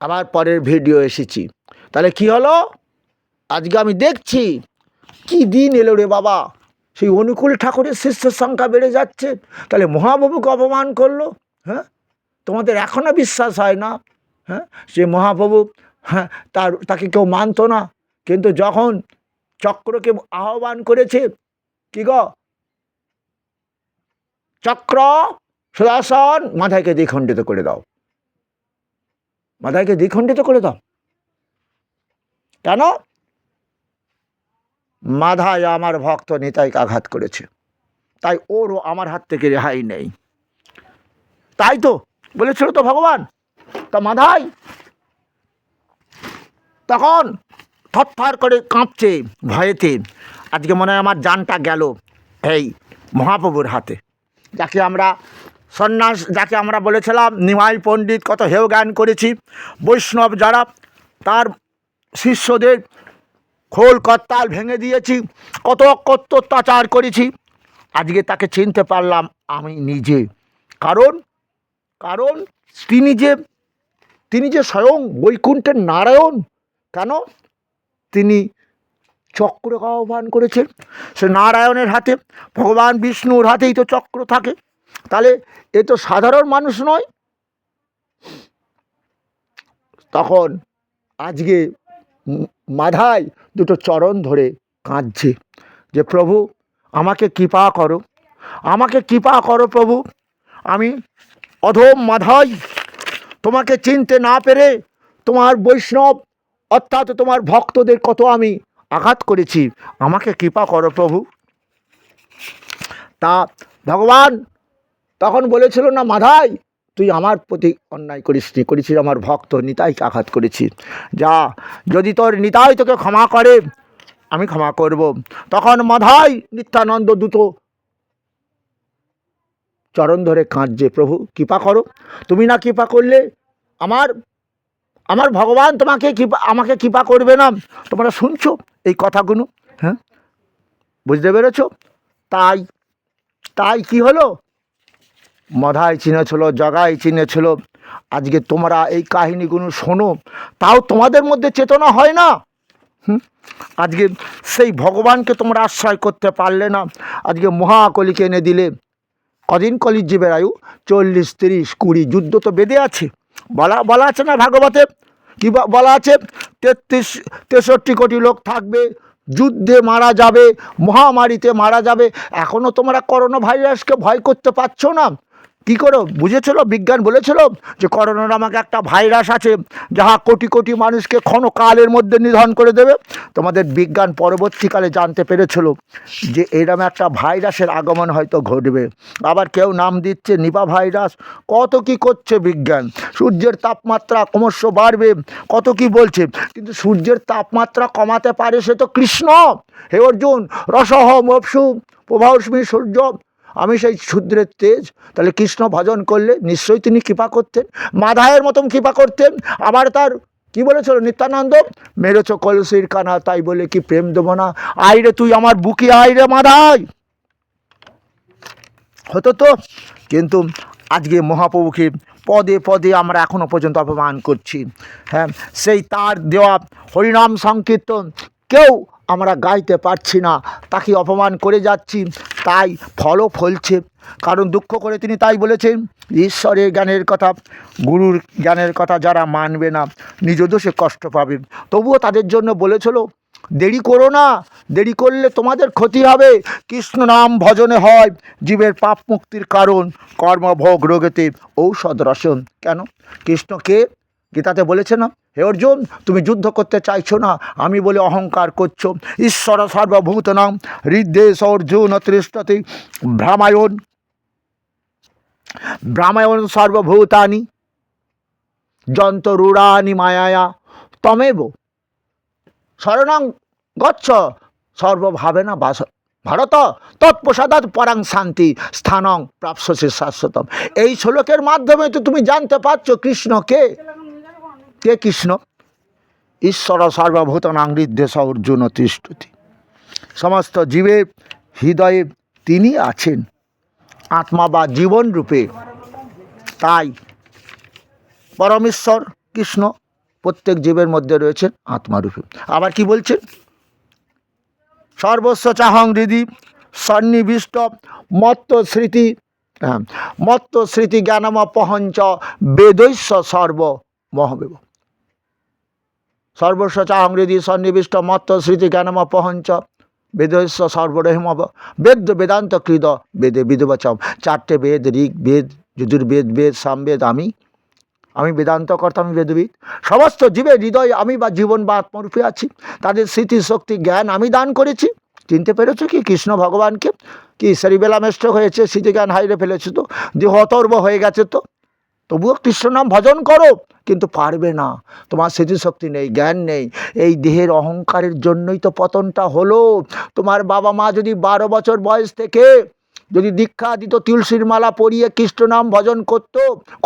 আবার পরের ভিডিও এসেছি। তাহলে কি হলো, আজকে আমি দেখছি কি দিন এলো রে বাবা, সেই অনুকূল ঠাকুরের শিষ্যের সংখ্যা বেড়ে যাচ্ছে। তাহলে মহাপ্রভুকে অপমান করলো। হ্যাঁ, তোমাদের এখনো বিশ্বাস হয় না? হ্যাঁ, সে মহাপ্রভু, হ্যাঁ, তাকে কেউ মানতো না, কিন্তু যখন চক্রকে আহ্বান করেছে, কি গো চক্র সুদর্শন, মাথাকে দ্বিখণ্ডিত করে দাও, মাথাকে দ্বিখণ্ডিত করে দাও। কেন? মাধায় আমার ভক্ত নিতাইকে আঘাত করেছে, তাই ওরও আমার হাত থেকে রেহাই নেই। তাই তো বলেছিল তো ভগবান। তা মাধাই তখন থরথর করে কাঁপছে ভয়েতে। আজকে মনে হয় আমার জানটা গেল এই মহাপ্রভুর হাতে, যাকে আমরা সন্ন্যাস, যাকে আমরা বলেছিলাম নিমাই পণ্ডিত, কত হেয় জ্ঞান করেছি, বৈষ্ণব যারা তার শিষ্যদের খোল করতাল ভেঙে দিয়েছি, কত অত্যাচার করেছি, আজকে তাকে চিনতে পারলাম আমি নিজে। কারণ কারণ তিনি যে স্বয়ং বৈকুণ্ঠের নারায়ণ। কেন? তিনি চক্র আহ্বান করেছেন। সে নারায়ণের হাতে, ভগবান বিষ্ণুর হাতেই তো চক্র থাকে। তাহলে এ তো সাধারণ মানুষ নয়। তখন আজকে মাধায় দুটো চরণ ধরে কাঁদছে যে প্রভু আমাকে কৃপা করো, আমাকে কৃপা করো প্রভু। আমি অধম মাধাই, তোমাকে চিনতে না পেরে তোমার বৈষ্ণব অর্থাৎ তোমার ভক্তদের কত আমি আঘাত করেছি, আমাকে কৃপা করো প্রভু। তা ভগবান তখন বলেছিল না, মাধাই তুই আমার প্রতি অন্যায় করিসনি, করেছিস আমার ভক্ত নিতাইকে আঘাত করেছিস, যা, যদি তোর নিতাই তোকে ক্ষমা করে আমি ক্ষমা করব। তখন মাধাই নিত্যানন্দ দুটো চরণ ধরে কাঁদছে, প্রভু কৃপা করো, তুমি না কৃপা করলে আমার আমার ভগবান তোমাকে আমাকে কৃপা করবে না। তোমরা শুনছো এই কথাগুলো? হ্যাঁ, বুঝতে পেরেছ? তাই তাই কি হলো, মাধাই চিনেছিল, জগাই চিনেছিল। আজকে তোমরা এই কাহিনীগুলো শোনো, তাও তোমাদের মধ্যে চেতনা হয় না। আজকে সেই ভগবানকে তোমরা আশ্রয় করতে পারলে না। আজকে মহাকলিকে এনে দিলে। কদিন কলির জীবের আয়ু? 40, 30, 20। যুদ্ধ তো বেঁধে আছে, বলা আছে না ভাগবতে, কি বলা আছে? 63 কোটি লোক থাকবে, যুদ্ধে মারা যাবে, মহামারীতে মারা যাবে। এখনও তোমরা করোনা ভাইরাসকে ভয় করতে পারছো না? কি করো বুঝেছিল? বিজ্ঞান বলেছিল যে করোনা নামক একটা ভাইরাস আছে, যাহা কোটি কোটি মানুষকে ক্ষণকালের মধ্যে নিধন করে দেবে। তোমাদের বিজ্ঞান পরবর্তীকালে জানতে পেরেছিল যে এরকম একটা ভাইরাসের আগমন হয়তো ঘটবে। আবার কেউ নাম দিচ্ছে নিপা ভাইরাস, কত কি করছে বিজ্ঞান। সূর্যের তাপমাত্রা ক্রমশ বাড়বে, কত কি বলছে, কিন্তু সূর্যের তাপমাত্রা কমাতে পারে সে তো কৃষ্ণ। হে অর্জুন, রসহ মপসু প্রভাস্মি সূর্য, আমি সেই শূদ্রের তেজ। তাহলে কৃষ্ণ ভজন করলে নিশ্চয়ই তিনি কৃপা করতেন, মাধায়ের মতন কৃপা করতেন। আবার তার কি বলেছিল নিত্যানন্দ, মেরেছ কলসির কানা, তাই বলে কি প্রেম দেবো না? আইরে তুই আমার বুকে আইরে মাধাই, হতো তো। কিন্তু আজকে মহাপ্রভুকে পদে পদে আমরা এখনো পর্যন্ত অপমান করছি। হ্যাঁ, সেই তার দেওয়া হরিনাম সংকীর্তন কেউ আমরা গাইতে পারছি না, তাকে অপমান করে যাচ্ছি, তাই ফলও ফলছে। কারণ দুঃখ করে তিনি তাই বলেছেন, ঈশ্বরের জ্ঞানের কথা, গুরুর জ্ঞানের কথা যারা মানবে না নিজ দোষে কষ্ট পাবে। তবুও তাদের জন্য বলেছিল দেরি করো না, দেরি করলে তোমাদের ক্ষতি হবে। কৃষ্ণ নাম ভজনে হয় জীবের পাপ মুক্তির কারণ, কর্মভোগ রোগেতে ঔষধ রসন। কেন? কৃষ্ণকে গীতাতে বলেছে না, হে অর্জুন তুমি যুদ্ধ করতে চাইছো না, আমি বলে অহংকার করছো। ঈশ্বর সর্বভূতনাং হৃদ্দেশ অর্জুন তিষ্ঠতি ভ্রামায়ণ সর্বভূতানি যন্তরূঢ়ানি মায়ায়া তমেব শরণং গচ্ছ সর্বভাবেনা বাস ভারত তৎপ্রসাদাৎ পরাং শান্তি স্থানং প্রাপ্স্যসি শাশ্বতম। এই শ্লোকের মাধ্যমে তো তুমি জানতে পারছো কৃষ্ণ কে। কে কৃষ্ণ? ঈশ্বর সর্বভূতানাং হৃদ্দেশ অর্জুন তিষ্ঠতি। সমস্ত জীবের হৃদয়ে তিনি আছেন, আত্মা বা জীবন রূপে। তাই পরমেশ্বর কৃষ্ণ প্রত্যেক জীবের মধ্যে রয়েছেন আত্মারূপে। আবার কি বলছেন? সর্বস্ব চাহং হৃদি সন্নিবিষ্ট মত্ত স্মৃতি, হ্যাঁ, মত্ত স্মৃতি জ্ঞানমপহঞ্চ বেদৈস্য সর্ব মহবেব। সর্বস্ব চাহং হৃদি সন্নিবিষ্ট মত্ত স্মৃতি জ্ঞানমপহঞ্চ বেদৈস্য সর্বরহিমব। বেদ বেদান্ত কৃদ বেদে বিদবচম। 4টে বেদ, ঋগ বেদ, যজুর্বেদ, বেদ, সামবেদ, আমি বেদান্ত কর্তা, আমি বেদবিদ। সমস্ত জীবের হৃদয়ে আমি বা জীবন বা আত্মরূপে আছি। তাদের স্মৃতি শক্তি জ্ঞান আমি দান করেছি। চিনতে পেরেছো কি কৃষ্ণ ভগবানকে? কি সেরিবেলাম স্ট্রোক হয়েছে, স্মৃতি জ্ঞান হারিয়ে ফেলেছে, তো দেহ অতর্ব হয়ে গেছে, তো তবুও কৃষ্ণ নাম ভজন করো, কিন্তু পারবে না, তোমার স্মৃতিশক্তি নেই, জ্ঞান নেই। এই দেহের অহংকারের জন্যই তো পতনটা হলো। তোমার বাবা মা যদি 12 বছর বয়স থেকে যদি দীক্ষা দিত, তুলসীর মালা পরিয়ে কৃষ্ণ নাম ভজন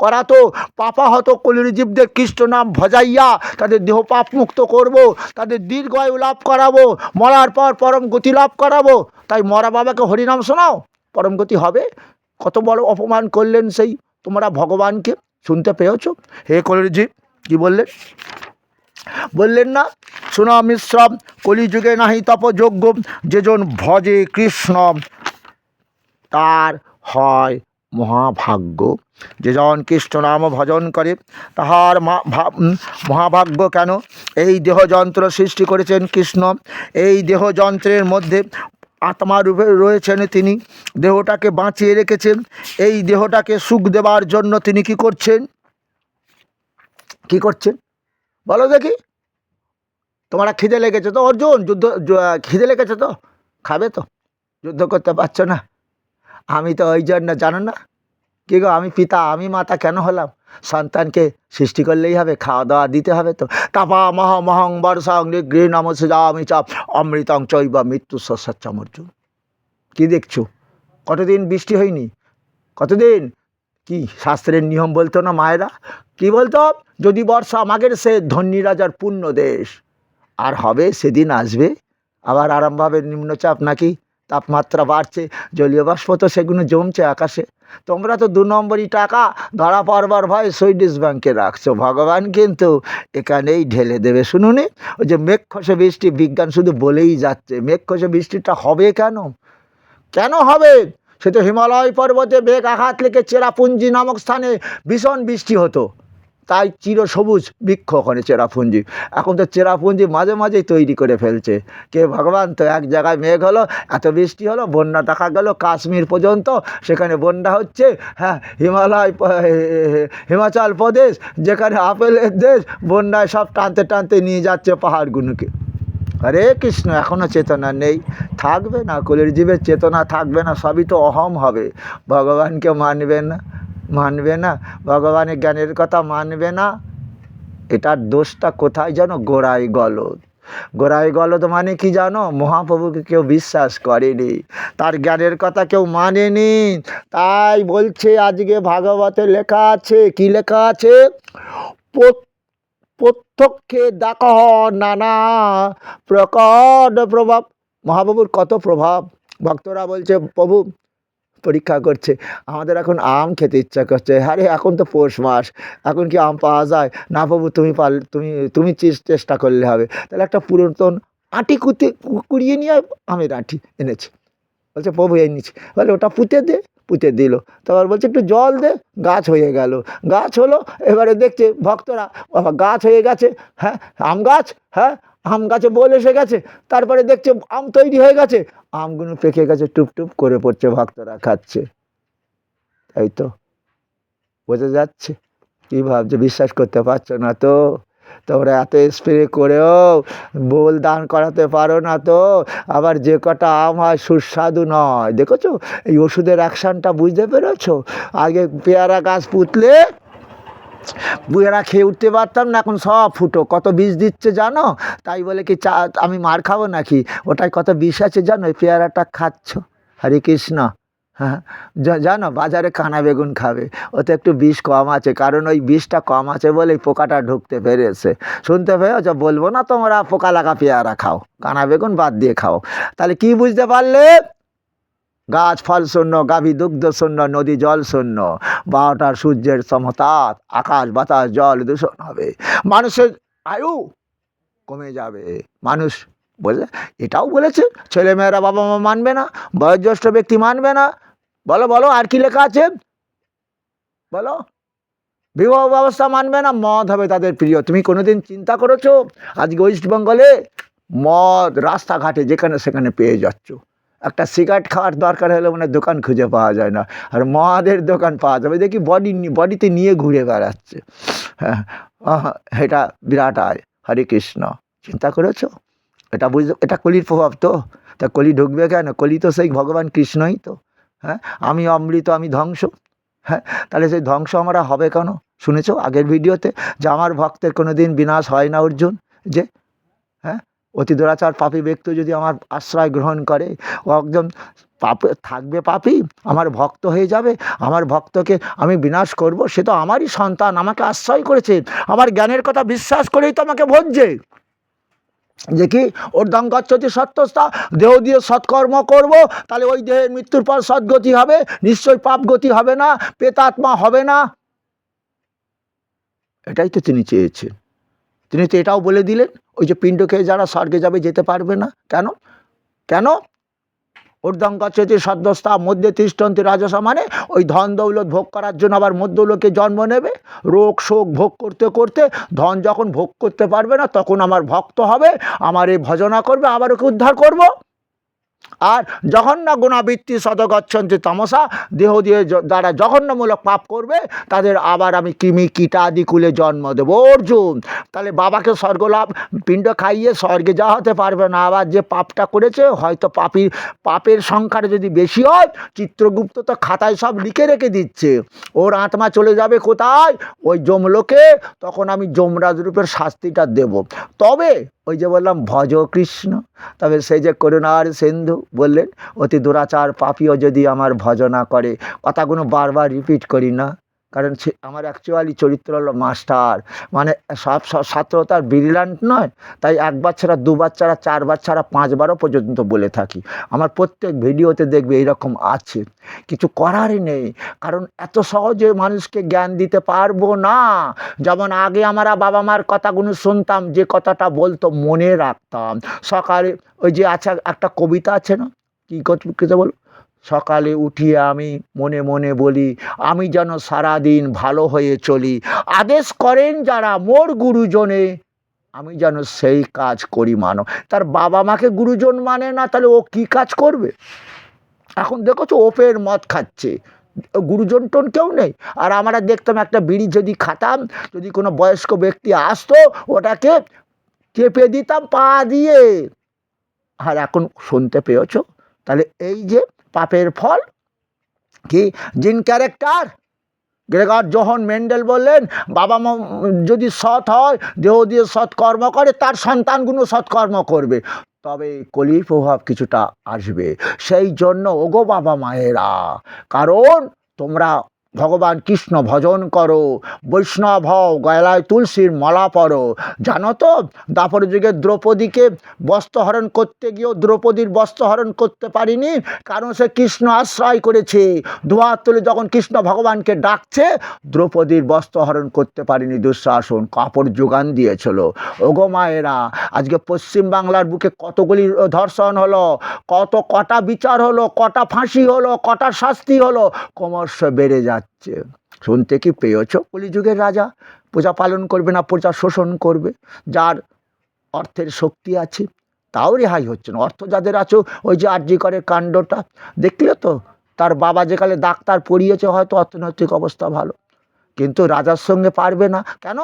করাতো, পাপা হতো কলির জীবদের কৃষ্ণ নাম ভজাইয়া তাদের দেহ পাপ মুক্ত করব, তাদের দীর্ঘায়ু লাভ করাবো, মরার পর পরম গতি লাভ করাবো। তাই মরা বাবাকে হরিনাম শোনাও, পরম গতি হবে। কত বড় অপমান করলেন সেই তোমরা ভগবানকে, শুনতে পেয়েছ? হে কলির জীব, কি বললেন? বললেন না, শোনা মিশ্রম কলিযুগে নাহি তপযোগ্য, যেজন ভজে কৃষ্ণ তার হয় মহাভাগ্য। যেজন কৃষ্ণ নাম ভজন করে তাহার মহাভাগ্য। কেন? এই দেহযন্ত্র সৃষ্টি করেছেন কৃষ্ণ, এই দেহযন্ত্রের মধ্যে আত্মারূপে রয়েছেন তিনি, দেহটাকে বাঁচিয়ে রেখেছেন। এই দেহটাকে সুখ দেবার জন্য তিনি কি করছেন? কি করছেন বলো দেখি? তোমরা খিদে লেগেছে তো অর্জুন, খিদে লেগেছে তো, খাবে তো, যুদ্ধ করতে পারছো না। আমি তো ওই জন্য, জানো না কি গো, আমি পিতা আমি মাতা কেন হলাম? সন্তানকে সৃষ্টি করলেই হবে, খাওয়া দাওয়া দিতে হবে তো। তাপা মহং বর্ষাং নিগৃহ নমস্যামি চাপ অমৃতং চৈব মৃত্যু সচ্চাম। অর্জুন, কি দেখছো? কতদিন বৃষ্টি হয়নি? কতদিন? কি শাস্ত্রের নিয়ম বলতো না মায়েরা? কি বলতো? যদি বর্ষা মাগের সে ধন্যী রাজার পূর্ণ দেশ। আর হবে, সেদিন আসবে আবার আরামভাবে নিম্নচাপ, নাকি তাপমাত্রা বাড়ছে, জলীয় বাষ্প তো সেগুলো জমছে আকাশে। তোমরা তো 2 নম্বরই টাকা ধরা পড়বার ভয় সুইডিশ ব্যাংকে রাখছো। ভগবান কিন্তু এখানেই ঢেলে দেবে। শুনুনি, ওই যে মেঘ খসে বৃষ্টি, বিজ্ঞান শুধু বলেই যাচ্ছে, মেঘ খসে বৃষ্টিটা হবে কেন? কেন হবে? সে তো হিমালয় পর্বতে মেঘ আঘাত লেগে চেরাপুঞ্জি নামক স্থানে ভীষণ বৃষ্টি হতো, তাই চিরসবুজ বৃক্ষ ওখানে চেরাপুঞ্জি। এখন তো চেরাপুঞ্জি মাঝে মাঝেই তৈরি করে ফেলছে কে? ভগবান। তো এক জায়গায় মেঘ হলো, এত বৃষ্টি হলো, বন্যা দেখা গেল কাশ্মীর পর্যন্ত, সেখানে বন্যা হচ্ছে। হ্যাঁ, হিমাচল প্রদেশ যেখানে আপেলের দেশ, বন্যায় সব টানতে টানতে নিয়ে যাচ্ছে পাহাড়গুলোকে। হরে কৃষ্ণ, এখনও চেতনা নেই, থাকবে না। কলির জীবের চেতনা থাকবে না, সবই তো অহম হবে। ভগবানকে মানবে না, ভগবানের জ্ঞানের কথা মানবে না। এটার দোষটা কোথায় জানো? গোড়ায় গলদ। গোড়ায় গলদ মানে কি জানো? মহাপ্রভুকে কেউ বিশ্বাস করেনি, তার জ্ঞানের কথা কেউ মানেনি। তাই বলছে আজকে ভাগবতে লেখা আছে, কি লেখা আছে? প্রত্যক্ষে দেখহ নানা প্রকট প্রভাব। মহাপ্রভুর কত প্রভাব। ভক্তরা বলছে প্রভু পরীক্ষা করছে, আমাদের এখন আম খেতে ইচ্ছা করছে। আরে এখন তো পৌষ মাস, এখন কি আম পাওয়া যায়? না প্রভু, তুমি চেষ্টা করলে হবে। তাহলে একটা পুরাতন আঁটি কুড়িয়ে নিয়ে আমের আঁটি এনেছে। বলছে প্রভু এই নিচ্ছে, বলে ওটা পুঁতে দিল। তারপর বলছে একটু জল দে, গাছ হয়ে গেল। গাছ হলো, এবারে দেখছে ভক্তরা, বাবা গাছ হয়ে গেছে, হ্যাঁ আম গাছ, হ্যাঁ আম গাছে বোল এসে গেছে। তারপরে দেখছে আম তৈরি হয়ে গেছে, আমগুলো পেকে গেছে, টুপ টুপ করে পড়ছে, ভক্তরা খাচ্ছে। তাই তো বোঝা যাচ্ছে। কী ভাবছে? বিশ্বাস করতে পারছো না তো? তোমরা এত স্প্রে করেও বোল দান করাতে পারো না তো? আবার যে কটা আম হয় সুস্বাদু নয়, দেখেছো? এই ওষুধের অ্যাকশানটা বুঝতে পেরেছো? আগে পেয়ারা গাছ পুঁতলে বুয়েরা খেয়ে উঠতে পারতাম না, এখন সব ফুটো। কত বিষ দিচ্ছে জানো? তাই বলে কি আমি মার খাবো নাকি? ওটাই কত বিষ আছে জানো? এই পেয়ারাটা খাচ্ছ। হরে কৃষ্ণ। হ্যাঁ, জানো বাজারে কানা বেগুন খাবে, ওতে একটু বিষ কম আছে, কারণ ওই বিষটা কম আছে বলেই পোকাটা ঢুকতে পেরেছে। শুনতে পেয়েছ? বলবো না তোমরা পোকা লাগা পেয়ারা খাও, কানা বেগুন বাদ দিয়ে খাও। তাহলে কি বুঝতে পারলে? গাছ ফল শূন্য, গাভী দুগ্ধ শূন্য, নদী জল শূন্য, 12টার সূর্যের সমতাত আকাশ বাতাস জল দূষণ হবে। মানুষের আয়ু কমে যাবে। মানুষ বলে, এটাও বলেছে ছেলেমেয়েরা বাবা মা মানবে না, বয়োজ্যেষ্ঠ ব্যক্তি মানবে না। বলো বলো আর কি লেখা আছে বলো। বিবাহ ব্যবস্থা মানবে না, মদ হবে তাদের প্রিয়। তুমি কোনোদিন চিন্তা করেছো আজকে ওয়েস্ট বেঙ্গলে মদ রাস্তাঘাটে যেখানে সেখানে পেয়ে যাচ্ছ? একটা সিগারেট খাওয়ার দরকার হলে মানে দোকান খুঁজে পাওয়া যায় না, আর মদের দোকান পাওয়া যাবে দেখি বডিতে নিয়ে ঘুরে বেড়াচ্ছে। হ্যাঁ, এটা বিরাট আয়। হরে কৃষ্ণ। চিন্তা করেছো? এটা বুঝতে, এটা কলির প্রভাব তো। তা কলি ঢুকবে কেন? কলি তো সেই ভগবান কৃষ্ণই তো। হ্যাঁ, আমি অমৃত, আমি ধ্বংস। হ্যাঁ, তাহলে সেই ধ্বংস আমরা হবে কেন? শুনেছো আগের ভিডিওতে যে আমার ভক্তের কোনো দিন বিনাশ হয় না অর্জুন। যে হ্যাঁ, অতি দুরাচার পাপী ব্যক্তি যদি আমার আশ্রয় গ্রহণ করে, ও একদম পাপ থাকবে, পাপী আমার ভক্ত হয়ে যাবে, আমার ভক্তকে আমি বিনাশ করব। সে তো আমারই সন্তান, আমাকে আশ্রয় করেছে, আমার জ্ঞানের কথা বিশ্বাস করেই তো আমাকে ভজছে। যে কি ঊর্ধ্বং গচ্ছতি সত্যস্থা, দেহ দিয়ে সৎকর্ম করব, তাহলে ওই দেহের মৃত্যুর পর সদ্গতি হবে, নিশ্চয়ই পাপ গতি হবে না, প্রেতাত্মা হবে না। এটাই তো তিনি চেয়েছেন। তিনি তো এটাও বলে দিলেন, ওই যে পিণ্ড খেয়ে যারা স্বর্গে যাবে যেতে পারবে না। কেন? কেন? ঊর্ধ্বং গচ্ছতি সদ্যস্থা মধ্যে তিষ্ঠন্তি রাজসা, মানে ওই ধন দৌলত ভোগ করার জন্য আবার মধ্যলোকে জন্ম নেবে, রোগ শোক ভোগ করতে করতে ধন যখন ভোগ করতে পারবে না তখন আমার ভক্ত হবে, আমার এই ভজনা করবে, আবার ওকে উদ্ধার করব। আর জঘন্য গুণাবৃত্তি সদগচ্ছন্তি তামসা, দেহ দিয়ে যারা জঘন্যমূলক পাপ করবে তাদের আবার আমি কৃমি কীটাদি কুলে জন্ম দেবো। অর্জুন, তাহলে বাবাকে স্বর্গলাভ পিণ্ড খাইয়ে স্বর্গে যাওয়া হতে পারবে না। আবার যে পাপটা করেছে, হয়তো পাপের সংখ্যাটা যদি বেশি হয়, চিত্রগুপ্ত তো খাতায় সব লিখে রেখে দিচ্ছে, ওর আত্মা চলে যাবে কোথায়? ওই যমলোকে। তখন আমি যমরাজ রূপের শাস্তিটা দেব। তবে ওই যে বললাম ভজ কৃষ্ণ, তবে সেই যে করুণার সিন্ধু বললেন, অতি দুরাচার পাপীও যদি আমার ভজনা করে। কথাগুলো বারবার রিপিট করি না, কারণ আমার অ্যাকচুয়ালি চরিত্র হলো মাস্টার, মানে সব ছাত্র তার ব্রিলিয়ান্ট নয়, তাই একবার ছাড়া দুবার ছাড়া চারবার ছাড়া পাঁচবারও পর্যন্ত বলে থাকি। আমার প্রত্যেক ভিডিওতে দেখবে এইরকম আছে, কিছু করারই নেই, কারণ এত সহজে মানুষকে জ্ঞান দিতে পারবো না। যেমন আগে আমরা বাবা মার কথাগুলো শুনতাম, যে কথাটা বলতো মনে রাখতাম। সকালে ওই যে আচ্ছা একটা কবিতা আছে না, কী কথা বল, সকালে উঠিয়ে আমি মনে মনে বলি, আমি যেন সারাদিন ভালো হয়ে চলি, আদেশ করেন যারা মোর গুরুজনে, আমি যেন সেই কাজ করি মানো। তার বাবা মাকে গুরুজন মানে না, তাহলে ও কি কাজ করবে? এখন দেখছো ওপের মদ খাচ্ছে, গুরুজন টোন কেউ নেই। আর আমরা দেখতাম একটা বিড়ি যদি খাতাম, যদি কোনো বয়স্ক ব্যক্তি আসতো, ওটাকে চেপে দিতাম পা দিয়ে। আর এখন শুনতে পেয়েছো? তাহলে এই যে পাপের ফল কি, জিন ক্যারেক্টার। গ্রেগর জোহন মেন্ডেল বললেন, বাবা মা যদি সৎ হয়, দেহ দিয়ে সৎকর্ম করে, তার সন্তানগুলো সৎকর্ম করবে, তবে কলির প্রভাব কিছুটা আসবে। সেই জন্য ওগো বাবা মায়েরা, কারণ তোমরা ভগবান কৃষ্ণ ভজন করো, বৈষ্ণব হও, গলায় তুলসীর মালা পরো। জানো তো দাপর যুগে দ্রৌপদীকে বস্ত্রহরণ করতে গিয়েও দ্রৌপদীর বস্ত্রহরণ করতে পারিনি, কারণ সে কৃষ্ণ আশ্রয় করেছে। দুহাত তুলে যখন কৃষ্ণ ভগবানকে ডাকছে, দ্রৌপদীর বস্ত্রহরণ করতে পারিনি দুঃশাসন, কাপড় যোগান দিয়েছিল। ওগো মায়েরা, আজকে পশ্চিম বাংলার বুকে কতগুলি ধর্ষণ হলো, কটা বিচার হলো, কটা ফাঁসি হলো, কটা শাস্তি হলো, ক্রমশ বেড়ে যাচ্ছে। শুনতে কি পেয়েছ? কলিযুগের রাজা প্রজা পালন করবে না, প্রজা শোষণ করবে। যার অর্থের শক্তি আছে তাও রেহাই হচ্ছে না। অর্থ যাদের আছে, ওই যে আরজি করে কাণ্ডটা দেখলে তো, তার বাবা যেখানে ডাক্তার পড়িয়েছে, হয়তো অর্থনৈতিক অবস্থা ভালো, কিন্তু রাজার সঙ্গে পারবে না। কেন?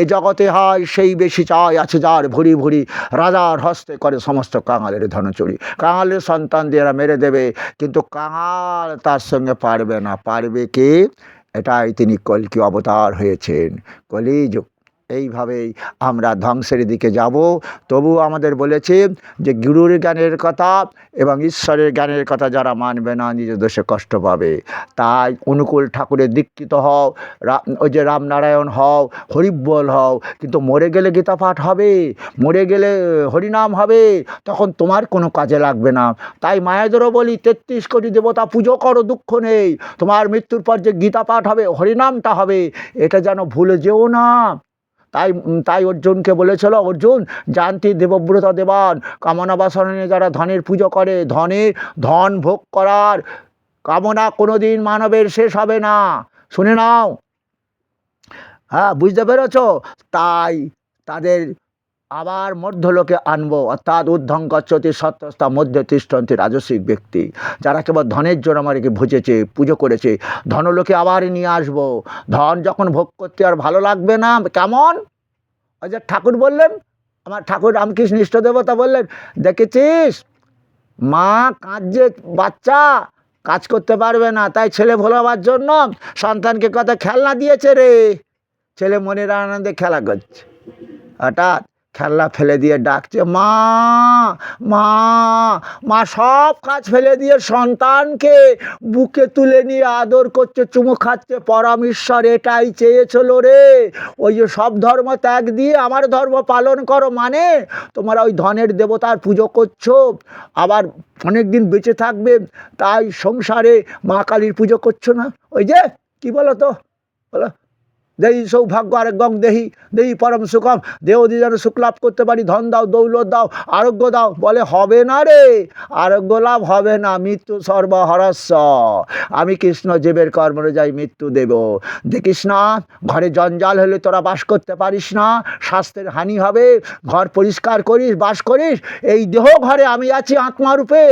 এ জগতে হয় সেই বেশি চায়, আছে যার ভরি ভরি, রাজার হস্তে করে সমস্ত কাঙালের ধনচুরি। কাঙালের সন্তান দিয়ে এরা মেরে দেবে, কিন্তু কাঙাল তার সঙ্গে পারবে না। পারবে কে? এটাই তিনি কল্কি অবতার হয়েছেন, কলিযুগ। এইভাবেই আমরা ধ্বংসের দিকে যাব। তবু আমাদের বলেছে যে গুরুর জ্ঞানের কথা এবং ঈশ্বরের জ্ঞানের কথা যারা মানবে না, নিজ দোষে কষ্ট পাবে। তাই অনুকূল ঠাকুরের দীক্ষিত হও, ওই যে রামনারায়ণ হও, হরিবোল হও, কিন্তু মরে গেলে গীতা পাঠ হবে, মরে গেলে হরিনাম হবে, তখন তোমার কোনো কাজে লাগবে না। তাই মায়েদেরও বলি, ৩৩ কোটি দেবতা পুজো করো, দুঃখ নেই, তোমার মৃত্যুর পর যে গীতা পাঠ হবে, হরিনামটা হবে, এটা যেন ভুলে যেও না। তাই তাই অর্জুনকে বলেছিল, অর্জুন জানতি দেবব্রত দেবান, কামনা বাসনা নিয়ে যারা ধনের পুজো করে, ধন ভোগ করার কামনা কোনোদিন মানবের শেষ হবে না। শুনে নাও, হ্যাঁ, বুঝতে পেরেছ? তাই তাদের আবার মধ্যলোকে আনবো, অর্থাৎ ঊর্ধ্বং গচ্ছতি সত্যস্তা মধ্যে তিষ্ঠন্তি রাজসিক ব্যক্তি, যারা কেবল ধনের জন্য আমাকে ভুজেছে, পুজো করেছে, ধনলোকে আবার নিয়ে আসবো। ধন যখন ভোগ করতে আর ভালো লাগবে না, কেমন ওই যে ঠাকুর বললেন, আমার ঠাকুর রামকৃষ্ণ ইষ্ট দেবতা বললেন, দেখেছিস মা কাঁদছে, বাচ্চা কাজ করতে পারবে না, তাই ছেলে ভোলাবার জন্য সন্তানকে কত খেলনা দিয়েছে রে। ছেলে মনের আনন্দে খেলা করছে, হঠাৎ খেলনা ফেলে দিয়ে ডাকছে, মা মা মা। সব কাজ ফেলে দিয়ে সন্তানকে বুকে তুলে নিয়ে আদর করছে, চুমু খাচ্ছে। পরমেশ্বর এটাই চেয়েছিল রে, ওই যে সব ধর্ম ত্যাগ দিয়ে আমার ধর্ম পালন করো, মানে তোমরা ওই ধনের দেবতার পুজো করছো, আবার অনেক দিন বেঁচে থাকবে, তাই সংসারে মা কালীর পুজো করছো না। ওই যে কি বলো তো, বলো, দেহি সৌভাগ্য আরোগ্যং দেহি, দেহি পরম সুখম, দেহ দিয়ে যেন সুখ লাভ করতে পারি, ধন দাও, দৌলত দাও, আরোগ্য দাও। বলে হবে না রে, আরোগ্য লাভ হবে না, মৃত্যু সর্বহরস্য। আমি কৃষ্ণ জীবের কর্মরে যাই মৃত্যু দেব। দেখিস না, ঘরে জঞ্জাল হলে তোরা বাস করতে পারিস না, স্বাস্থ্যের হানি হবে। ঘর পরিষ্কার করিস, বাস করিস। এই দেহ ঘরে আমি আছি আত্মারূপে,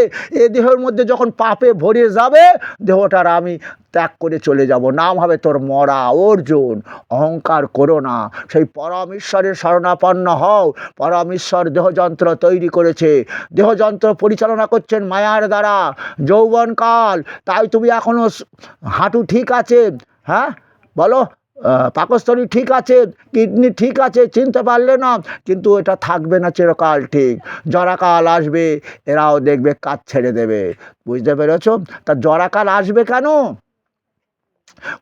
এ দেহের মধ্যে যখন পাপে ভরে যাবে, দেহটার আমি ত্যাগ করে চলে যাব, নাম হবে তোর মরা। অর্জুন, অহংকার করো না, সেই পরমেশ্বরের শরণাপন্ন হও। পরমেশ্বর দেহযন্ত্র তৈরি করেছে, দেহযন্ত্র পরিচালনা করছেন মায়ার দ্বারা, যৌবনকাল। তাই তুমি এখনো হাঁটু ঠিক আছে, হ্যাঁ বলো, পাকস্থলী ঠিক আছে, কিডনি ঠিক আছে, চিনতে পারলে না, কিন্তু এটা থাকবে না চিরকাল ঠিক। জরাকাল আসবে, এরাও দেখবে কাজ ছেড়ে দেবে। বুঝতে পেরেছ? তা জরাকাল আসবে কেন?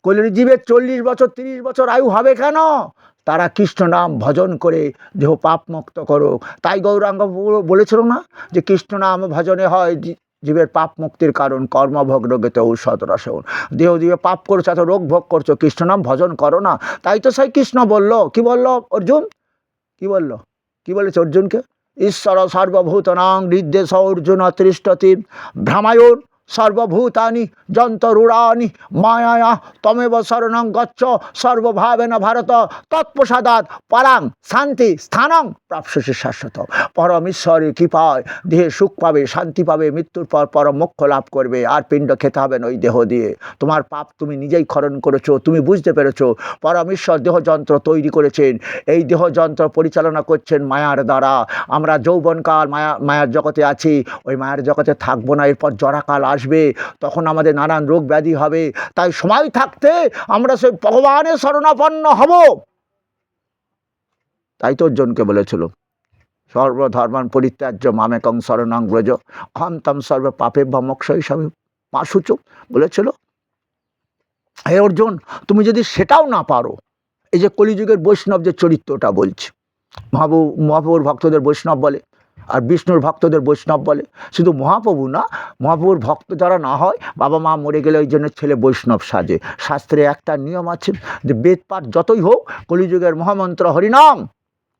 কলির জীবের 40 বছর 30 বছর আয়ু হবে কেন? তারা কৃষ্ণ নাম ভজন করে দেহ পাপ মুক্ত করো। তাই গৌরাঙ্গ বলেছিল না যে কৃষ্ণ নাম ভজনে হয় জীবের পাপ মুক্তির কারণ, কর্মভোগ রোগেতে ঔষধ রসন। দেহ দিয়ে পাপ করছো, এত রোগ ভোগ করছো, কৃষ্ণ নাম ভজন করো না। তাই তো সেই কৃষ্ণ বলল, কি বলল অর্জুন, কি বলল, কি বলেছে অর্জুনকে? ঈশ্বর সর্বভূতানাং নির্দেশ অর্জুন তিষ্ঠতি ভ্রামায়ণ সর্বভূতানি যন্তরূঢ়ানি মায়ায়া তমেব শরণং গচ্ছ সর্বভাবেন ভারত তৎপ্রসাদাৎ পরাং শান্তি স্থানং প্রাপ্স্যসি শাশ্বত। পরমেশ্বরের কৃপায় দেহে সুখ পাবে, শান্তি পাবে, মৃত্যুর পর পরম মোক্ষ লাভ করবে। আর পিণ্ড খেতে হবে না ওই দেহ দিয়ে। তোমার পাপ তুমি নিজেই খরণ করেছো, তুমি বুঝতে পেরেছো। পরমেশ্বর দেহযন্ত্র তৈরি করেছেন, এই দেহযন্ত্র পরিচালনা করছেন মায়ার দ্বারা। আমরা যৌবনকাল মায়ার জগতে আছি, ওই মায়ার জগতে থাকবো না, এরপর জরাকাল আসবে, তখন আমাদের নানান রোগ ব্যাধি হবে। তাই সময় থাকতে আমরা সেই ভগবানের শরণাপন্ন হব। তাই তো অর্জুনকে বলেছিল, সর্বধর্মান পরিত্যাজ্য মামেকং শরণং ব্রজ অহং তম সর্ব পাপেভ্য মোক্ষয়িষ্যামি মা শুচো বলেছিল। হে অর্জুন, তুমি যদি সেটাও না পারো, এই যে কলিযুগের বৈষ্ণব যে চরিত্রটা বলছি, মহাপ্রভুর ভক্তদের বৈষ্ণব বলে, আর বিষ্ণুর ভক্তদের বৈষ্ণব বলে। শুধু মহাপ্রভু না, মহাপ্রভুর ভক্ত যারা না হয়, বাবা মা মরে গেলে ওই জন্য ছেলে বৈষ্ণব সাজে। শাস্ত্রে একটা নিয়ম আছে যে বেদপাঠ যতই হোক, কলিযুগের মহামন্ত্র হরিনাম,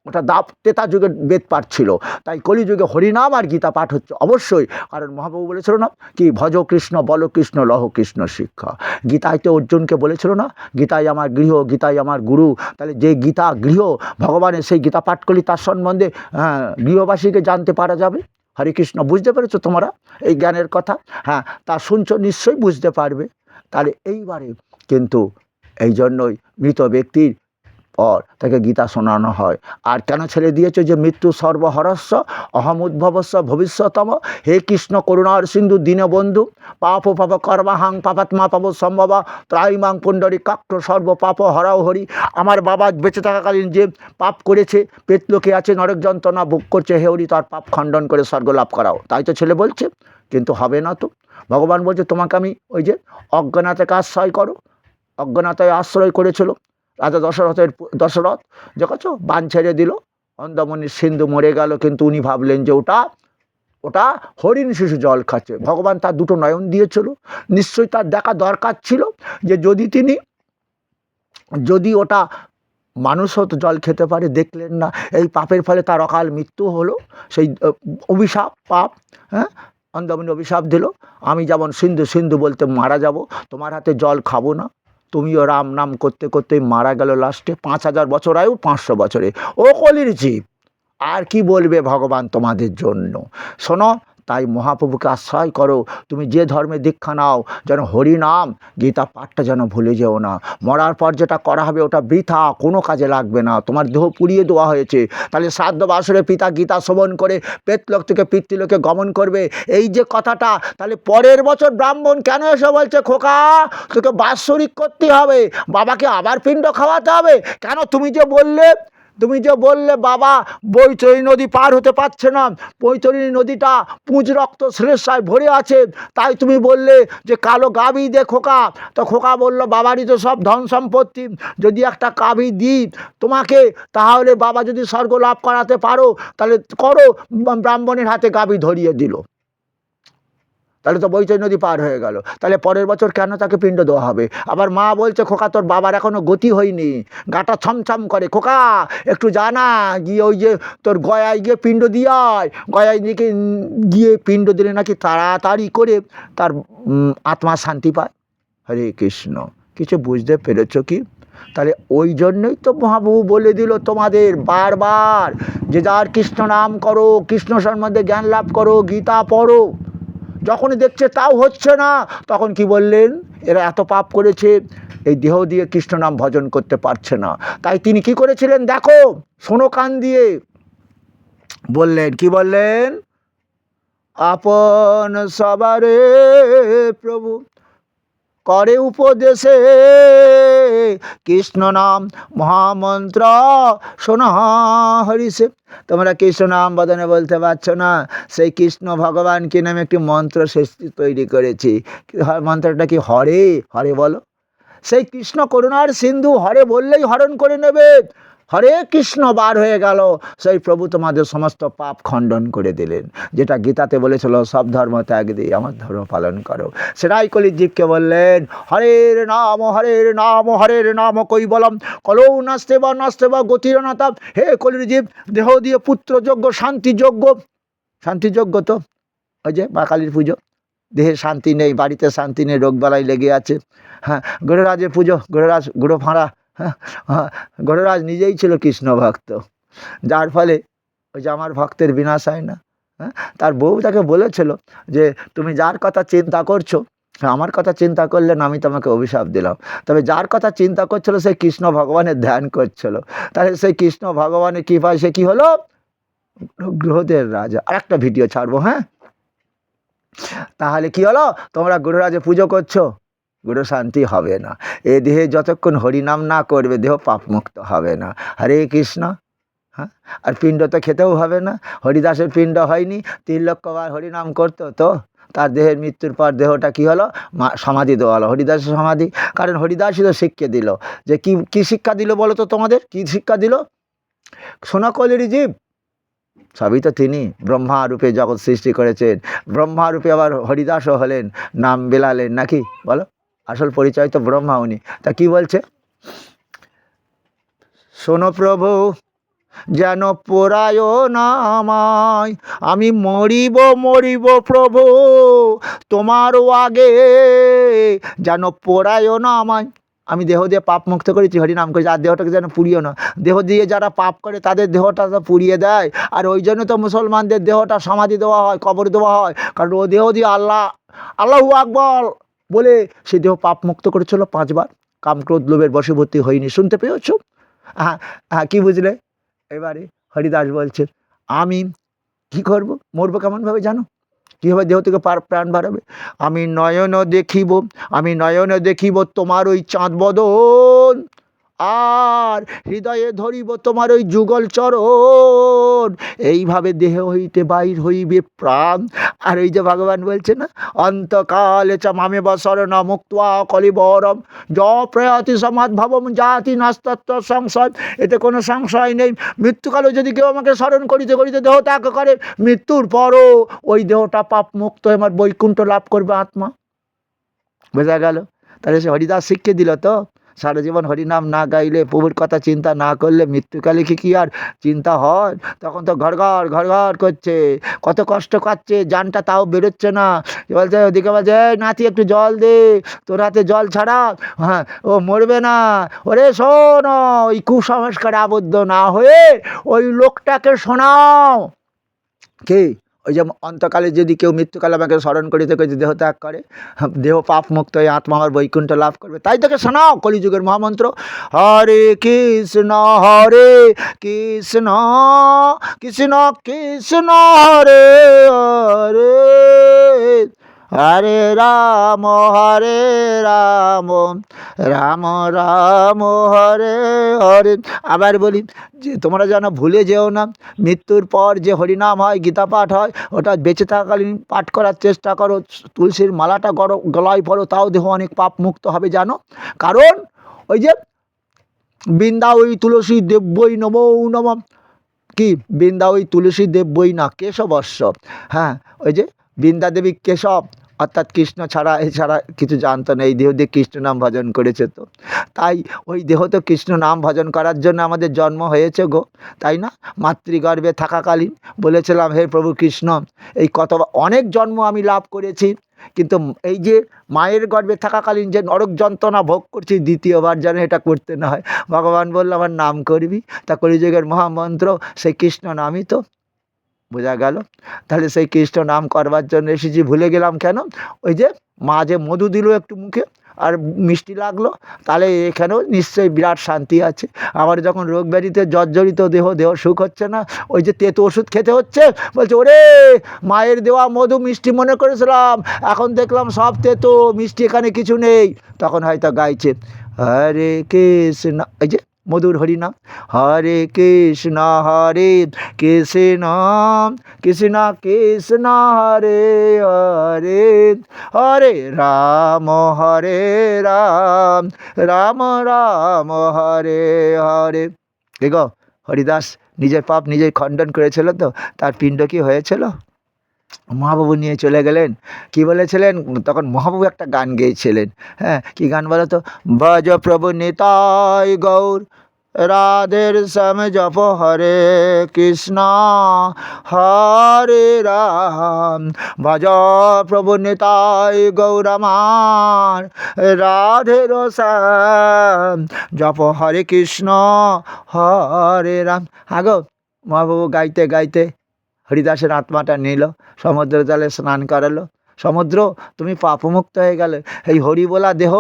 ওটা ত্রেতা যুগের বেদপাঠ ছিল, তাই কলিযুগে হরিনাম আর গীতা পাঠ হচ্ছে অবশ্যই। কারণ মহাপ্রভু বলেছিল না কি, ভজ কৃষ্ণ বল কৃষ্ণ লহ কৃষ্ণ শিক্ষা। গীতায় তো অর্জুনকে বলেছিল না, গীতাই আমার গৃহ, গীতাই আমার গুরু। তাহলে যে গীতা গৃহ ভগবানের, সেই গীতা পাঠ করলে তার সম্বন্ধে গৃহবাসীকে জানতে পারা যাবে। হরে কৃষ্ণ, বুঝতে পেরেছো তোমরা এই জ্ঞানের কথা? হ্যাঁ, তা শুনছো, নিশ্চয়ই বুঝতে পারবে। তাহলে এইবারে কিন্তু এই জন্যই মৃত ব্যক্তির পর তাকে গীতা শোনানো হয়। আর কেন ছেড়ে দিয়েছে? যে মৃত্যু সর্বহরস্য অহম উদ্ভবস্য ভবিষ্যতম। হে কৃষ্ণ করুণার সিন্ধু দীনবন্ধু, পাপ পাপ কর্মাহাং পাপাত্মা পাপ সম্ভব ত্রাইমাং পুণ্ডরী কাক্ষ সর্ব পাপ হরাও হরি। আমার বাবা বেঁচে থাকাকালীন যে পাপ করেছে, পেতলোকে আছে, নরক যন্ত্রণা ভোগ করছে, হে হরি তার পাপ খণ্ডন করে স্বর্গ লাভ করাও। তাই তো ছেলে বলছে, কিন্তু হবে না তো। ভগবান বলছে তোমাকে আমি ওই যে অজ্ঞানতাকে আশ্রয় করো। অজ্ঞানতায় আশ্রয় করেছিল রাজা দশরথ, দেখেছ, বান ছেড়ে দিল, অন্ধমনির সিন্ধু মরে গেল, কিন্তু উনি ভাবলেন যে ওটা হরিণ শিশু জল খাচ্ছে। ভগবান তার দুটো নয়ন দিয়েছিল, নিশ্চয়ই তার দেখা দরকার ছিল যে যদি ওটা মানুষও তো জল খেতে পারে, দেখলেন না? এই পাপের ফলে তার অকাল মৃত্যু হলো। সেই অভিশাপ, পাপ, হ্যাঁ, অন্ধমুনি অভিশাপ দিল, আমি যেমন সিন্ধু সিন্ধু বলতে মারা যাব, তোমার হাতে জল খাবো না। তুমিও রাম নাম করতে করতেই মারা গেল লাস্টে। 5,000 বছর আয়ু 500 বছরে। ও কলির জীব, আর কি বলবে ভগবান তোমাদের জন্য? শোনো, তাই মহাপ্রভুকে আশ্রয় করো। তুমি যে ধর্মে দীক্ষা নাও, যেন হরিনাম গীতা পাঠটা যেন ভুলে যেও না। মরার পর যেটা করা হবে ওটা বৃথা, কোনো কাজে লাগবে না। তোমার দেহ পুড়িয়ে দেওয়া হয়েছে, তাহলে শ্রাদ্ধ বাসরে পিতা গীতা শ্রবণ করে পেতলোক থেকে পিতৃলোকে গমন করবে। এই যে কথাটা, তাহলে পরের বছর ব্রাহ্মণ কেন এসে বলছে খোকা তোকে বাৎসরিক করতে হবে, বাবাকে আবার পিণ্ড খাওয়াতে হবে? কেন? তুমি যে বললে বাবা বৈতরণী নদী পার হতে পারছে না, বৈতরণী নদীটা পুঁজ রক্ত শ্লেষায় ভরে আছে, তাই তুমি বললে যে কালো গাভী দে খোকা। তো খোকা বলল বাবারই তো সব ধন সম্পত্তি, যদি একটা গাভী দিই তোমাকে, তাহলে বাবা যদি স্বর্গ লাভ করাতে পারো তাহলে করো। ব্রাহ্মণের হাতে গাভী ধরিয়ে দিল, তাহলে তো বৈতরণী নদী পার হয়ে গেল। তাহলে পরের বছর কেন তাকে পিণ্ড দেওয়া হবে? আবার মা বলছে খোকা তোর বাবার এখনো গতি হয়নি, গাটা ছমছম করে, খোকা একটু জানা গিয়ে ওই যে তোর গয়ায় গিয়ে পিণ্ড দিয়ে আয়। গয়ায় গিয়ে পিণ্ড দিলে নাকি তাড়াতাড়ি করে তার আত্মা শান্তি পায়। হরে কৃষ্ণ, কিছু বুঝতে পেরেছ কি? তাহলে ওই জন্যই তো মহাপ্রভু বলে দিল তোমাদের বারবার যে যার কৃষ্ণ নাম করো, কৃষ্ণ সম্বন্ধে জ্ঞান লাভ করো, গীতা পড়ো। যখনই দেখছে তাও হচ্ছে না, তখন কি বললেন? এরা এত পাপ করেছে, এই দেহ দিয়ে কৃষ্ণ নাম ভজন করতে পারছে না। তাই তিনি কি করেছিলেন দেখো, শোনো কান দিয়ে, বললেন, কি বললেন? আপন সবারে প্রভু করে উপদেশে, কৃষ্ণ নাম মহামন্ত্র শোনা হরিষে। তোমরা কৃষ্ণ নাম বদনে বলতে পারছো না, সেই কৃষ্ণ ভগবান কি নামে একটি মন্ত্র তৈরি করেছি। মন্ত্রটা কি? হরে। হরে বলো। সেই কৃষ্ণ করুণার সিন্ধু, হরে বললেই হরণ করে নেবে। হরে কৃষ্ণ বার হয়ে গেল, সেই প্রভু তোমাদের সমস্ত পাপ খণ্ডন করে দিলেন। যেটা গীতাতে বলেছিল সব ধর্ম ত্যাগ দিয়ে আমার ধর্ম পালন করো, সেটাই কলির জীবকে বললেন হরের নাম হরের নাম হরের নাম কৈবলম কলৌ নাস্তে বা গতির নাতাম। হে কলির জীব, দেহ দিয়ে পুত্রযজ্ঞ শান্তিযজ্ঞ, শান্তিযজ্ঞ তো ওই যে মা কালীর পুজো, দেহে শান্তি নেই, বাড়িতে শান্তি নেই, রোগবালাই লেগে আছে। হ্যাঁ, গরুরাজের পুজো, গরুরাজ গুঁড়ো ফাঁড়া। হ্যাঁ, গরুরাজ নিজেই ছিল কৃষ্ণ ভক্ত, যার ফলে ওই যে আমার ভক্তের বিনাশ হয় না। হ্যাঁ, তার বউ তাকে বলেছিল যে তুমি যার কথা চিন্তা করছো, আমার কথা চিন্তা করলে না আমি তোমাকে অভিশাপ দিলাম। তবে যার কথা চিন্তা করছিল সেই কৃষ্ণ ভগবানের ধ্যান করছিল, তাহলে সেই কৃষ্ণ ভগবানের কৃপায় সে কি হলো? গ্রহদের রাজা। আর একটা ভিডিও ছাড়বো। হ্যাঁ, তাহলে কি হলো? তোমরা গুরুরাজে পুজো করছো, গুরু শান্তি হবে না। এ দেহে যতক্ষণ হরিনাম না করবে দেহ পাপমুক্ত হবে না। হরে কৃষ্ণ। হ্যাঁ, আর পিণ্ড তো খেতেও হবে না। হরিদাসের পিণ্ড হয়নি, 3 লক্ষবার হরিনাম করতো তো তার দেহের মৃত্যুর পর দেহটা কি হলো? সমাধি দেওয়া হলো, হরিদাসের সমাধি। কারণ হরিদাসই তো শিক্ষা দিল। যে কি শিক্ষা দিল বলো তো তোমাদের? কি শিক্ষা দিল? সোনা কলির জীব, সবই তো তিনি ব্রহ্মা রূপে জগৎ সৃষ্টি করেছেন। ব্রহ্মা রূপে আবার হরিদাসও হলেন, নাম বেলালেন নাকি? বলো, আসল পরিচয় তো ব্রহ্মা উনি। তা কি বলছে? শোনো প্রভু, যেন পোড়ায় না আমায়, আমি মরিব প্রভু তোমারও আগে, যেন পোড়ায় না আমায়। আমি দেহ দিয়ে পাপ মুক্ত করেছি, হরিনাম করেছি, আর দেহটাকে যেন পুড়িও না। দেহ দিয়ে যারা পাপ করে তাদের দেহটা তো পুড়িয়ে দেয়। আর ওই জন্য তো মুসলমানদের দেহটা সমাধি দেওয়া হয়, কবর দেওয়া হয়। কারণ ও দেহ দিয়ে আল্লাহু আকবার বলে সে দেহ পাপ মুক্ত করেছিল 5 বার। কাম ক্রোধ লোভের বশবর্তী হয়নি। শুনতে পেয়েছো? হ্যাঁ হ্যাঁ, কি বুঝলে? এবারে হরিদাস বলছেন আমি কি করব, মরবো কেমনভাবে জানো? কীভাবে দেহ থেকে প্রাণ বাড়াবে? আমি নয়ন দেখিব তোমার ওই চাঁদ বদন, আর হৃদয়ে ধরিব তোমার ওই যুগল চরণ, এইভাবে দেহ হইতে বাইর হইবে প্রাণ। আর ওই যে ভগবান বলছে না, অন্তকালে চ মামে বসরণ মুক্তা কলিবরম য প্রয়াতি সমাদ্ভবম জাতি নাস্তত্ব সংশয়। এতে কোনো সংশয় নেই। মৃত্যুকালে যদি কেউ আমাকে স্মরণ করিতে করিতে দেহ ত্যাগ করে, মৃত্যুর পরও ওই দেহটা পাপ মুক্ত হয়ে আমার বৈকুণ্ঠ লাভ করবে আত্মা। বোঝা গেল? তাহলে সে হরিদাস শিক্ষা দিল তো, সারা জীবন হরিনাম না গাইলে, প্রভুর কথা চিন্তা না করলে মৃত্যুকালে কি আর চিন্তা হয়? তখন তো ঘর ঘর করছে, কত কষ্ট পাচ্ছে, জানটা তাও বেরোচ্ছে না। বলছে, ওদিকে বলছে, এই নাতি একটু জল দে, তোর হাতে জল ছাড়া হ্যাঁ ও মরবে না। ওরে শোন, ওই কুসংস্কারে আবদ্ধ না হয়ে ওই লোকটাকে শোনাও। কে? ওই যে অন্তকালে যদি কেউ মৃত্যুকালে আমাকে স্মরণ করিতে করিতে দেহ ত্যাগ করে, দেহ পাপ মুক্ত হয়ে আত্মা আমার বৈকুণ্ঠ লাভ করবে। তাই তোকে শোনাও কলিযুগের মহামন্ত্র, হরে কৃষ্ণ কৃষ্ণ কৃষ্ণ কৃষ্ণ হরে হরে, হরে রাম রাম রাম হরে হরে। আবার বলি যে তোমরা যেন ভুলে যেও না, মৃত্যুর পর যে হরিনাম হয়, গীতা পাঠ হয়, ওটা বেঁচে থাকাকালীন পাঠ করার চেষ্টা করো। তুলসীর মালাটা গলায় পড়ো, তাও দেহ অনেক পাপ মুক্ত হবে জানো। কারণ ওই যে বৃন্দা ওই তুলসী দেব্যই নমো নমঃ, কি বৃন্দা ওই তুলসী দেব্যই না কেশবস্য। হ্যাঁ, ওই যে বৃন্দা দেবী কেশব, অর্থাৎ কৃষ্ণ ছাড়া এছাড়া কিছু জানতো না। এই দেহ দিয়ে কৃষ্ণ নাম ভজন করেছে, তো তাই ওই দেহ তো কৃষ্ণ নাম ভজন করার জন্য আমাদের জন্ম হয়েছে গো, তাই না? মাতৃগর্ভে থাকাকালীন বলেছিলাম, হে প্রভু কৃষ্ণ, এই কত অনেক জন্ম আমি লাভ করেছি, কিন্তু এই যে মায়ের গর্ভে থাকাকালীন যে নরক যন্ত্রণা ভোগ করছি, দ্বিতীয়বার যেন এটা করতে না হয়। ভগবান বলল, আমার নাম করবি। তা কলিযুগের মহামন্ত্র সেই কৃষ্ণ নামই তো। বোঝা গেল? তাহলে সেই কৃষ্ণ নাম করবার জন্য এসেছি, ভুলে গেলাম কেন? ওই যে মা যে মধু দিল একটু মুখে আর মিষ্টি লাগলো, তাহলে এখানেও নিশ্চয়ই বিরাট শান্তি আছে। আমার যখন রোগ ব্যাধিতে জর্জরিত দেহ সুখ হচ্ছে না, ওই যে তেতো ওষুধ খেতে হচ্ছে, বলছে, ওরে মায়ের দেওয়া মধু মিষ্টি মনে করেছিলাম, এখন দেখলাম সব তেতো, মিষ্টি এখানে কিছু নেই। তখন হয়তো গাইছে, হরে কৃষ্ণ, এই যে মধুর হরিনাম, হরে কৃষ্ণ কৃষ্ণ কৃষ্ণ কৃষ্ণ হরে হরে, হরে রাম রাম রাম হরে হরে। দেখো হরিদাস নিজের পাপ নিজেই খণ্ডন করেছিল, তো তার পিণ্ড কি হয়েছিল? মহাপ্রভু নিয়ে চলে গেলেন। কি বলেছিলেন তখন? মহাপ্রভু একটা গান গেয়েছিলেন। হ্যাঁ, কি গান বলো তো? ভজ প্রভু নিতাই গৌর রাধের শ্যাম জপ হরে কৃষ্ণ হরে রাম, ভজ প্রভু নিতাই গৌর আমার রাধের শ্যাম জপ হরে কৃষ্ণ হরে রাম। আগো মহাপ্রভু গাইতে গাইতে হরিদাসের আত্মাটা নিল, সমুদ্র জলে স্নান করালো। সমুদ্র, তুমি পাপমুক্ত হয়ে গেলে। এই হরি বলা দেহ,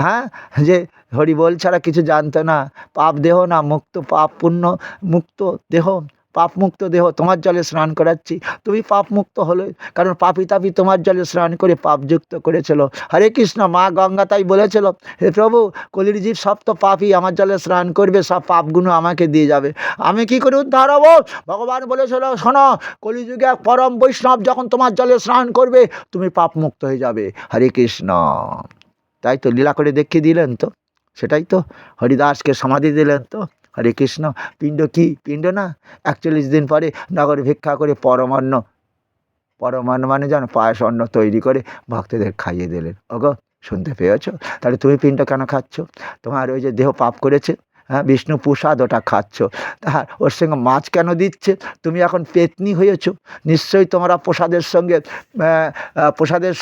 হ্যাঁ, যে হরি বল ছাড়া কিছু জানতো না, পাপ দেহ না, মুক্ত পাপ পুণ্য মুক্ত দেহ, পাপ মুক্ত দেহ তোমার জলে স্নান করাচ্ছি। তুমি পাপ মুক্ত হলে, কারণ পাপি তাপি তোমার জলে স্নান করে পাপযুক্ত করেছিল। হরে কৃষ্ণ, মা গঙ্গা তাই বলেছিল, হে প্রভু, কলির জীব সব তো পাপই, আমার জলে স্নান করবে, সব পাপগুলো আমাকে দিয়ে যাবে, আমি কি করে উদ্ধার হব? ভগবান বলেছিল, শোনো, কলিযুগে পরম বৈষ্ণব যখন তোমার জলে স্নান করবে, তুমি পাপ মুক্ত হয়ে যাবে। হরে কৃষ্ণ। তাই তো লীলা করে দেখিয়ে দিলেন তো, সেটাই তো, হরিদাসকে সমাধি দিলেন তো। হরে কৃষ্ণ। পিণ্ড কি? পিণ্ড না, 41 দিন পরে নগর ভিক্ষা করে পরমান্ন মানে যেন পায়েস অন্ন তৈরি করে ভক্তদের খাইয়ে দিলেন। ওগো, শুনতে পেয়েছ? তাহলে তুমি পিণ্ড কেন খাচ্ছ? তোমার ওই যে দেহ পাপ করেছে, হ্যাঁ, বিষ্ণু প্রসাদ ওটা খাচ্ছ, তার ওর সঙ্গে মাছ কেন দিচ্ছে? তুমি এখন পেতনি হয়েছ, নিশ্চয়ই তোমরা প্রসাদের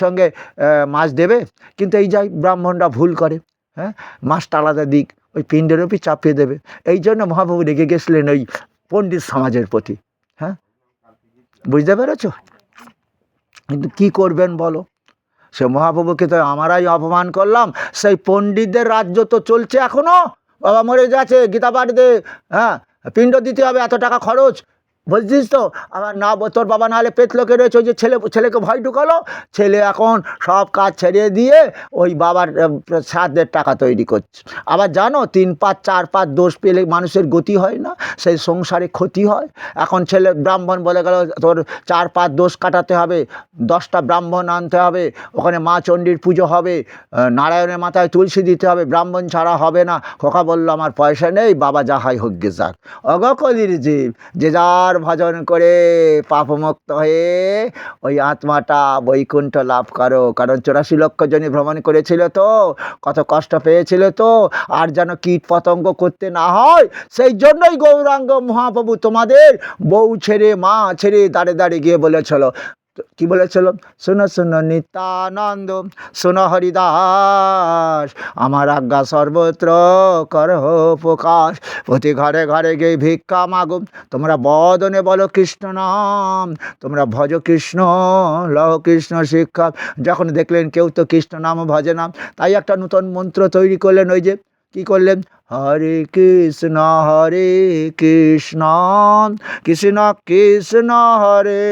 সঙ্গে মাছ দেবে। কিন্তু এই যাই ব্রাহ্মণরা ভুল করে, হ্যাঁ, মাছটা আলাদা দিক, ওই পিণ্ডের ওপর চাপিয়ে দেবে। এই জন্য মহাপ্রভু রেগে গেছিলেন ওই পণ্ডিত সমাজের প্রতি। হ্যাঁ, বুঝতে পেরেছ? কিন্তু কী করবেন বলো? সে মহাপ্রভুকে তো আমরাই অপমান করলাম, সেই পণ্ডিতদের রাজ্য তো চলছে এখনও। বাবা মরে যাচ্ছে, গীতা পাঠ দে, হ্যাঁ, পিণ্ড দিতে হবে, এত টাকা খরচ, বুঝছিস তো? আমার না, তোর বাবা না হলে পেট লোকে রয়েছে, ওই যে ছেলেকে ভয় ঢুকালো, ছেলে এখন সব কাজ ছেড়ে দিয়ে ওই বাবার শ্রাদ্ধের টাকা তৈরি করছে। আবার জানো, 3 পাত 4 পাত দোষ পেলে মানুষের গতি হয় না, সেই সংসারে ক্ষতি হয়। এখন ছেলে ব্রাহ্মণ বলে গেল, তোর 4 পাত দোষ কাটাতে হবে, 10টা ব্রাহ্মণ আনতে হবে, ওখানে মা চণ্ডীর পুজো হবে, নারায়ণের মাথায় তুলসী দিতে হবে, ব্রাহ্মণ ছাড়া হবে না। খোকা বলল, আমার পয়সা নেই, বাবা যা হয় হোক গে যাক। অগকলির জীব, যে যার ভজন করে পাপমুক্ত হয়ে ওই আত্মাটা বৈকুণ্ঠ লাভ করো। কারণ 84 লক্ষ জনই ভ্রমণ করেছিল তো, কত কষ্ট পেয়েছিল তো, আর যেন কীট পতঙ্গ করতে না হয় সেই জন্যই গৌরাঙ্গ মহাপ্রভু তোমাদের বউ ছেড়ে মা ছেড়ে দাঁড়ে দাঁড়িয়ে গিয়ে বলেছিল, কি বলেছিল? শোনো শোনো নিত্যানন্দ, শোনো হরিদাস, আমার আজ্ঞা সর্বত্র করহ প্রকাশ, প্রতি ঘরে ঘরে গিয়ে ভিক্ষা মাগো, তোমরা বদনে বলো কৃষ্ণ নাম, তোমরা ভজ কৃষ্ণ লহ কৃষ্ণ শিক্ষা। যখন দেখলেন কেউ তো কৃষ্ণ নাম ভজে না, তাই একটা নূতন মন্ত্র তৈরি করলেন। ওই যে কি করলেন? হরে কৃষ্ণ কৃষ্ণ কৃষ্ণ হরে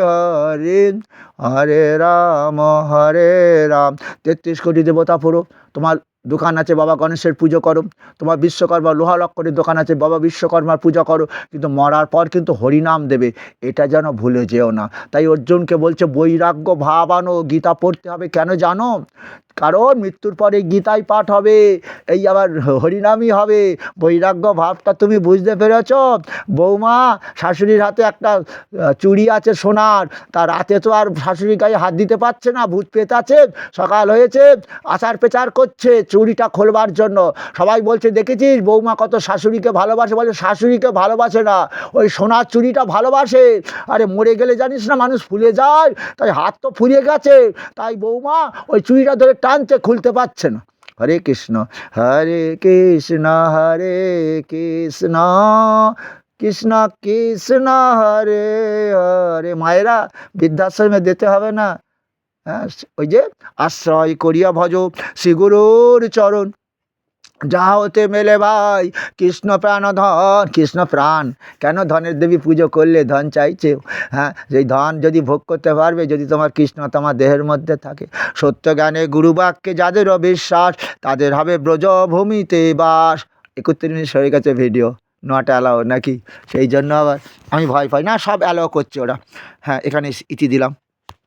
হরে, হরে রাম 33 কোটি দেবতা পুরো। তোমার দোকান আছে, বাবা গণেশের পুজো করো। তোমার বিশ্বকর্মা লোহা লক্করের দোকান আছে, বাবা বিশ্বকর্মার পূজা করো। কিন্তু মরার পর কিন্তু হরিনাম দেবে, এটা যেন ভুলে যেও না। তাই অর্জুনকে বলছে বৈরাগ্য ভাব আনো, গীতা পড়তে হবে। কেন জানো? কারণ মৃত্যুর পরে গীতাই পাঠ হবে, এই আবার হরিনামই হবে। বৈরাগ্য ভাবটা তুমি বুঝতে পেরেছ? বৌমা, শাশুড়ির হাতে একটা চুড়ি আছে সোনার, তার রাতে তো আর শাশুড়ির গায়ে হাত দিতে পারছে না, ভূত পেত আছে। সকাল হয়েছে, আচার পেচার করছে চুড়িটা খোলবার জন্য। সবাই বলছে দেখেছিস বৌমা কত শাশুড়িকে ভালোবাসে। বলে শাশুড়িকে ভালোবাসে না, ওই সোনার চুড়িটা ভালোবাসে। আরে মরে গেলে জানিস না মানুষ ফুলে যায়, তাই হাত তো ফুরিয়ে গেছে, তাই বৌমা ওই চুড়িটা ধরে টানছে, খুলতে পারছে না। হরে কৃষ্ণ হরে কৃষ্ণ কৃষ্ণ কৃষ্ণ হরে হরে। মায়েরা, বৃদ্ধাশ্রমে দিতে হবে না। হ্যাঁ, ওই যে আশ্রয় করিয়া ভজ শ্রী গুরুর চরণ, যাহা হতে মেলে ভাই কৃষ্ণ প্রাণ ধন। কৃষ্ণ প্রাণ কেন? ধনের দেবী পুজো করলে ধন চাইছে। হ্যাঁ, সেই ধন যদি ভোগ করতে পারবে, যদি তোমার কৃষ্ণ তোমার দেহের মধ্যে থাকে। সত্য জ্ঞানে গুরুবাক্যে যাদের অবিশ্বাস, তাদের হবে ব্রজভূমিতে বাস। 31 মিনিট হয়ে গেছে ভিডিও, নট অ্যালাউ নাকি? সেই জন্য আবার আমি ভয় পাই না, সব অ্যালাউ করছে ওরা। হ্যাঁ, এখানে ইতি দিলাম।